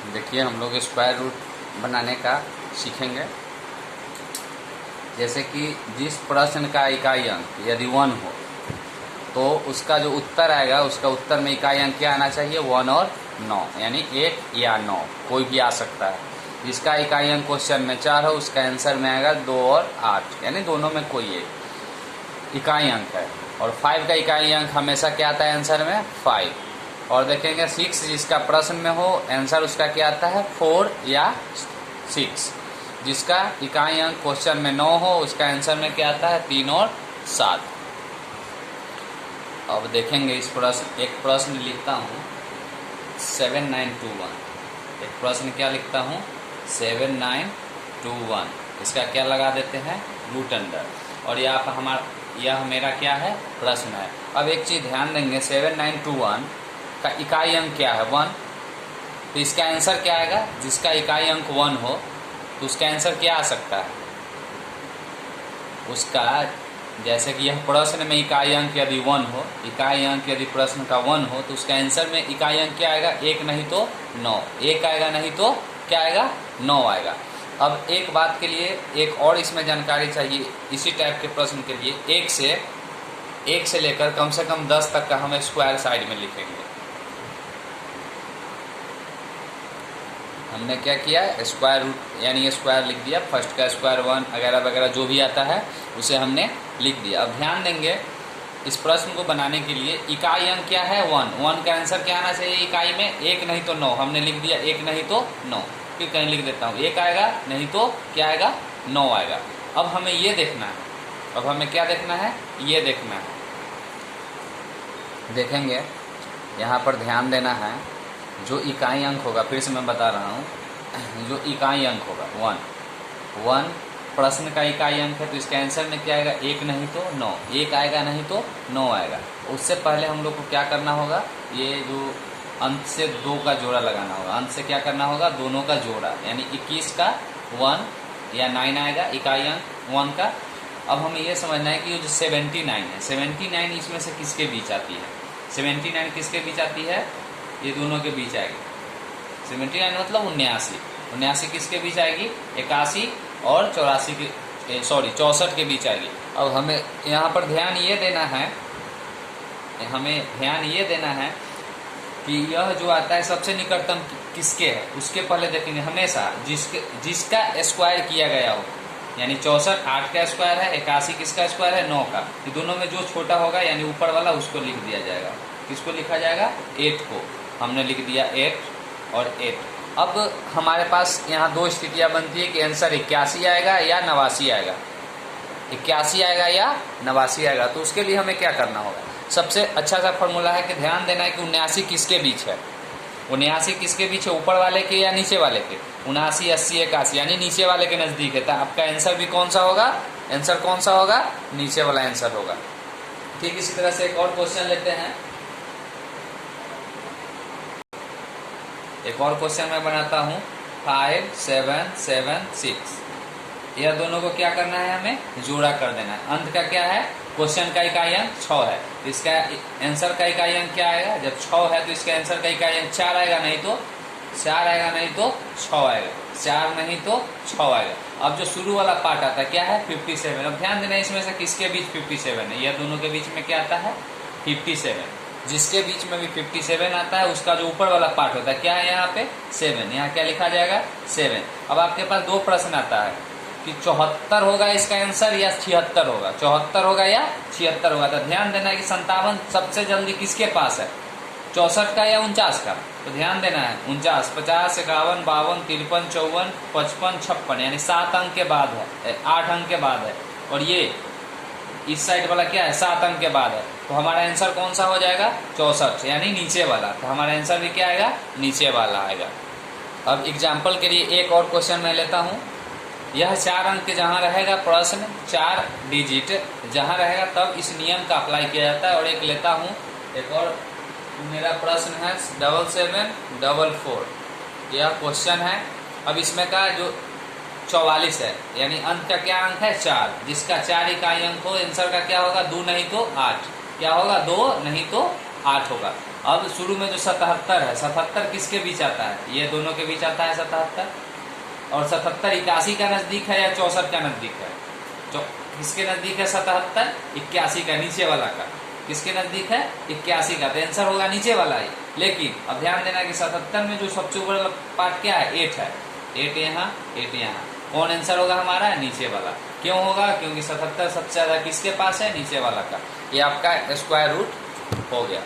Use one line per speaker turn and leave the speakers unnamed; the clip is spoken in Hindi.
देखिए हम लोग स्क्वायर रूट बनाने का सीखेंगे। जैसे कि जिस प्रश्न का इकाई अंक यदि 1 हो तो उसका जो उत्तर आएगा उसका उत्तर में इकाई अंक क्या आना चाहिए, 1 और 9, यानी 1 या 9 कोई भी आ सकता है। जिसका इकाई अंक क्वेश्चन में 4 हो उसका आंसर में आएगा 2 और 8, यानी दोनों में कोई एक इकाई अंक है। और 5 का इकाई अंक हमेशा क्या आता है आंसर में, 5। और देखेंगे 6 जिसका प्रश्न में हो आंसर उसका क्या आता है, 4 या 6। जिसका इकाई अंक क्वेश्चन में 9 हो उसका आंसर में क्या आता है, 3 और 7। अब देखेंगे इस प्रश्न, एक प्रश्न लिखता हूँ 7921। एक प्रश्न क्या लिखता हूँ, 7921। इसका क्या लगा देते हैं, रूट अंडर। और यह मेरा क्या है, प्रश्न है। अब एक चीज़ ध्यान देंगे, 7921 का इकाई अंक क्या है, 1। तो इसका आंसर क्या आएगा, जिसका इकाई अंक 1 हो तो उसका आंसर क्या आ सकता है, उसका जैसे कि यह प्रश्न में इकाई अंक यदि 1 हो, इकाई अंक यदि प्रश्न का 1 हो तो उसका आंसर में इकाई अंक क्या आएगा, 1 नहीं तो 9। 1 आएगा नहीं तो क्या आएगा, 9 आएगा। अब एक बात के लिए एक और इसमें जानकारी चाहिए, इसी टाइप के प्रश्न के लिए 1 से लेकर कम से कम 10 तक का हम स्क्वायर साइड में लिखेंगे। हमने क्या किया, स्क्वायर रूट यानी स्क्वायर लिख दिया, फर्स्ट का स्क्वायर 1 वगैरह वगैरह जो भी आता है उसे हमने लिख दिया। अब ध्यान देंगे इस प्रश्न को बनाने के लिए इकाई अंक क्या है, 1 का आंसर क्या आना चाहिए इकाई में, 1 नहीं तो 9। हमने लिख दिया 1 नहीं तो 9, फिर कहीं लिख देता हूँ 1 आएगा नहीं तो क्या आएगा, 9 आएगा। अब हमें ये देखना है, अब हमें क्या देखना है, ये देखना है। देखेंगे यहाँ पर ध्यान देना है, जो इकाई अंक होगा, फिर से मैं बता रहा हूँ, जो इकाई अंक होगा 1 प्रश्न का इकाई अंक है तो इसके आंसर में क्या आएगा, 1 नहीं तो 9। 1 आएगा नहीं तो 9 आएगा। उससे पहले हम लोग को क्या करना होगा, ये जो अंत से 2 का जोड़ा लगाना होगा। अंत से क्या करना होगा, दोनों का जोड़ा, यानी 21 का 1 या 9 आएगा इकाई अंक 1 का। अब हमें ये समझना है कि ये जो 79 है, 79 इसमें से किसके बीच आती है, 79 किसके बीच आती है, ये दोनों के बीच आएगी। 79 मतलब 79 किसके बीच आएगी, 81 और 64 के बीच आएगी। अब हमें यहाँ पर ध्यान ये देना है, कि यह जो आता है सबसे निकटतम किसके है उसके पहले देखेंगे हमेशा, जिसका स्क्वायर किया गया हो, यानी 64 8 का स्क्वायर है, 81 किसका स्क्वायर है, 9 का। ये दोनों में जो छोटा होगा यानी ऊपर वाला उसको लिख दिया जाएगा। किसको लिखा जाएगा, 8 को। हमने लिख दिया 8 और 8। अब हमारे पास यहाँ 2 स्थितियाँ बनती है कि आंसर 81 आएगा या 89 आएगा, 81 आएगा या 89 आएगा। तो उसके लिए हमें क्या करना होगा, सबसे अच्छा सा फॉर्मूला है कि ध्यान देना है कि 79 किसके बीच है, 79 किसके बीच है, ऊपर वाले के या नीचे वाले के। 79 80 81 यानी नीचे वाले के नज़दीक है, तो आपका आंसर भी कौन सा होगा, आंसर कौन सा होगा, नीचे वाला आंसर होगा। ठीक इसी तरह से एक और क्वेश्चन लेते हैं। एक और क्वेश्चन मैं बनाता हूँ 5 7 7 6। यह दोनों को क्या करना है, हमें जोड़ा कर देना है। अंत का क्या है, क्वेश्चन का इकाई अंक 6 है, इसका आंसर का इकाई अंक क्या आएगा, जब 6 है तो इसका आंसर का इकाई अंक 4 आएगा नहीं तो 4 आएगा नहीं तो 6 आएगा, 4 नहीं तो 6 आएगा। अब जो शुरू वाला पार्ट आता है क्या है, 57। अब ध्यान देना इसमें से किसके बीच 57 है, यह दोनों के बीच में क्या आता है, 57। जिसके बीच में भी 57 आता है उसका जो ऊपर वाला पार्ट होता है क्या है, यहाँ पे 7। यहाँ क्या लिखा जाएगा, 7। अब आपके पास 2 प्रश्न आता है कि 74 होगा इसका आंसर या 76 होगा, 74 होगा या 76 होगा। तो ध्यान देना है कि 57 सबसे जल्दी किसके पास है, 64 का या 49 का। तो ध्यान देना है 49 50 51 52 53 54 55 56, यानी 7 अंक के बाद है, 8 अंक के बाद है। और ये इस साइड वाला क्या है, 7 अंक के बाद है। तो हमारा आंसर कौन सा हो जाएगा, 64, यानी नीचे वाला। तो हमारा आंसर भी क्या आएगा, नीचे वाला आएगा। अब एग्जाम्पल के लिए एक और क्वेश्चन मैं लेता हूँ। यह 4 अंक जहाँ रहेगा प्रश्न, 4 डिजिट जहाँ रहेगा तब इस नियम का अप्लाई किया जाता है। और एक लेता हूँ, एक और मेरा प्रश्न है 7744। यह क्वेश्चन है। अब इसमें का जो 44 है, यानी अंक का क्या अंक है, 4। जिसका 4 इकाई अंक हो आंसर का क्या होगा, 2 नहीं तो 8। क्या होगा, 2 नहीं तो 8 होगा। अब शुरू में जो 77 है, 77 किसके बीच आता है? ये दोनों के बीच आता है 77। और 77 81 का नजदीक है या 64 का नजदीक है? किसके नजदीक है 77? 81 का, नीचे वाला का। किसके नजदीक है? 81 का। तो आंसर होगा नीचे वाला ही। लेकिन अब ध्यान देना कि 77 में जो सबसे ऊपर पार्ट क्या है? 8 है। 8 यहाँ, 8 यहाँ। कौन आंसर होगा हमारा? नीचे वाला। क्यों होगा? क्योंकि 77 सबसे ज्यादा किसके पास है? नीचे वाला का। ये आपका स्क्वायर रूट हो गया।